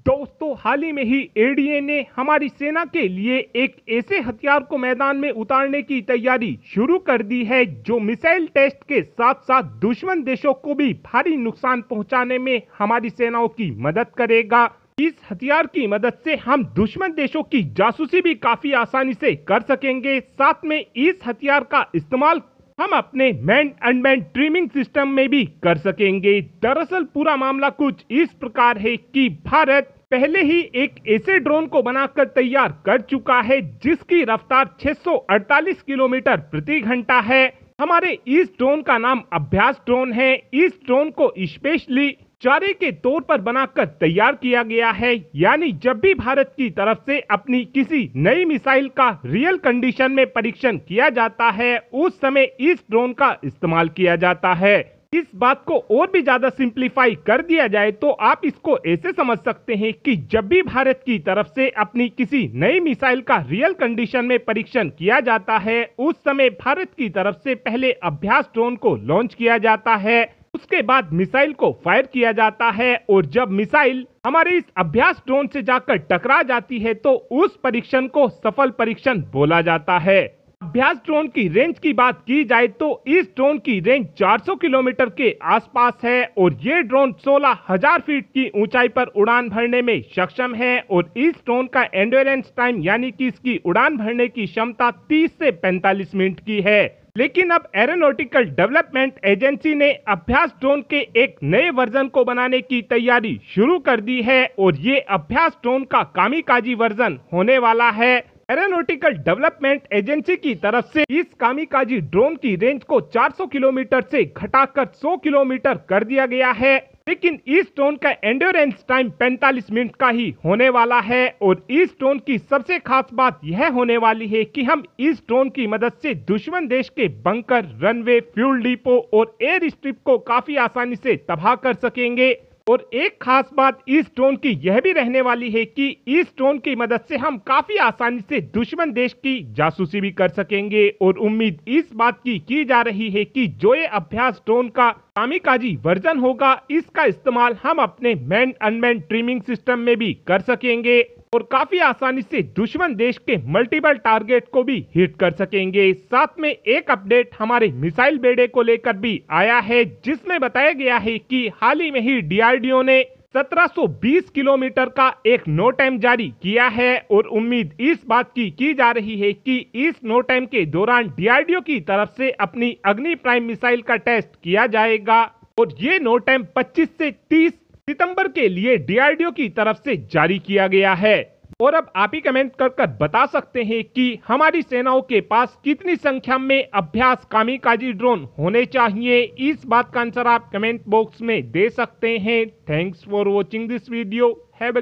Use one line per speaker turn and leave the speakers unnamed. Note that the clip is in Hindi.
दोस्तों, हाल ही में ही एडीए ने हमारी सेना के लिए एक ऐसे हथियार को मैदान में उतारने की तैयारी शुरू कर दी है जो मिसाइल टेस्ट के साथ साथ दुश्मन देशों को भी भारी नुकसान पहुंचाने में हमारी सेनाओं की मदद करेगा। इस हथियार की मदद से हम दुश्मन देशों की जासूसी भी काफी आसानी से कर सकेंगे। साथ में इस हथियार का इस्तेमाल हम अपने मैन अनमैन ट्रीमिंग सिस्टम में भी कर सकेंगे। दरअसल पूरा मामला कुछ इस प्रकार है कि भारत पहले ही एक ऐसे ड्रोन को बनाकर तैयार कर चुका है जिसकी रफ्तार 648 किलोमीटर प्रति घंटा है। हमारे इस ड्रोन का नाम अभ्यास ड्रोन है। इस ड्रोन को स्पेशली चारे के तौर पर बनाकर तैयार किया गया है, यानी जब भी भारत की तरफ से अपनी किसी नई मिसाइल का रियल कंडीशन में परीक्षण किया जाता है उस समय इस ड्रोन का इस्तेमाल किया जाता है। इस बात को और भी ज्यादा सिंप्लीफाई कर दिया जाए तो आप इसको ऐसे समझ सकते हैं कि जब भी भारत की तरफ से अपनी किसी नई मिसाइल का रियल कंडीशन में परीक्षण किया जाता है उस समय भारत की तरफ से पहले अभ्यास ड्रोन को लॉन्च किया जाता है, उसके बाद मिसाइल को फायर किया जाता है और जब मिसाइल हमारे इस अभ्यास ड्रोन से जाकर टकरा जाती है तो उस परीक्षण को सफल परीक्षण बोला जाता है। अभ्यास ड्रोन की रेंज की बात की जाए तो इस ड्रोन की रेंज 400 किलोमीटर के आसपास है और ये ड्रोन 16,000 फीट की ऊंचाई पर उड़ान भरने में सक्षम है और इस ड्रोन का एंड्योरेंस टाइम यानी कि इसकी उड़ान भरने की क्षमता 30 से 45 मिनट की है। लेकिन अब एरोनॉटिकल डेवलपमेंट एजेंसी ने अभ्यास ड्रोन के एक नए वर्जन को बनाने की तैयारी शुरू कर दी है और ये अभ्यास ड्रोन का कामिकाजी वर्जन होने वाला है। एरोनॉटिकल डेवलपमेंट एजेंसी की तरफ से इस कामिकाजी ड्रोन की रेंज को 400 किलोमीटर से घटाकर 100 किलोमीटर कर दिया गया है, लेकिन इस ड्रोन का एंड्योरेंस टाइम 45 मिनट का ही होने वाला है और इस ड्रोन की सबसे खास बात यह होने वाली है कि हम इस ड्रोन की मदद से दुश्मन देश के बंकर, रनवे, फ्यूल डिपो और एयर स्ट्रिप को काफी आसानी से तबाह कर सकेंगे। और एक खास बात इस ड्रोन की यह भी रहने वाली है कि इस ड्रोन की मदद से हम काफी आसानी से दुश्मन देश की जासूसी भी कर सकेंगे और उम्मीद इस बात की जा रही है कि जो ये अभ्यास ड्रोन का कामिकाजी वर्जन होगा इसका इस्तेमाल हम अपने मैन अनमैन ट्रीमिंग सिस्टम में भी कर सकेंगे और काफी आसानी से दुश्मन देश के मल्टीपल टारगेट को भी हिट कर सकेंगे। साथ में एक अपडेट हमारे मिसाइल बेड़े को लेकर भी आया है जिसमें बताया गया है कि हाल ही में ही डीआरडीओ ने 1720 किलोमीटर का एक नो टाइम जारी किया है और उम्मीद इस बात की जा रही है कि इस नो टाइम के दौरान डीआरडीओ की तरफ से अपनी अग्नि प्राइम मिसाइल का टेस्ट किया जाएगा और ये नो टाइम 25 से 30 सितंबर के लिए डीआरडीओ की तरफ से जारी किया गया है। और अब आप ही कमेंट कर बता सकते हैं कि हमारी सेनाओं के पास कितनी संख्या में अभ्यास कामिकाजी ड्रोन होने चाहिए। इस बात का आंसर आप कमेंट बॉक्स में दे सकते हैं। Thanks for watching this video. Have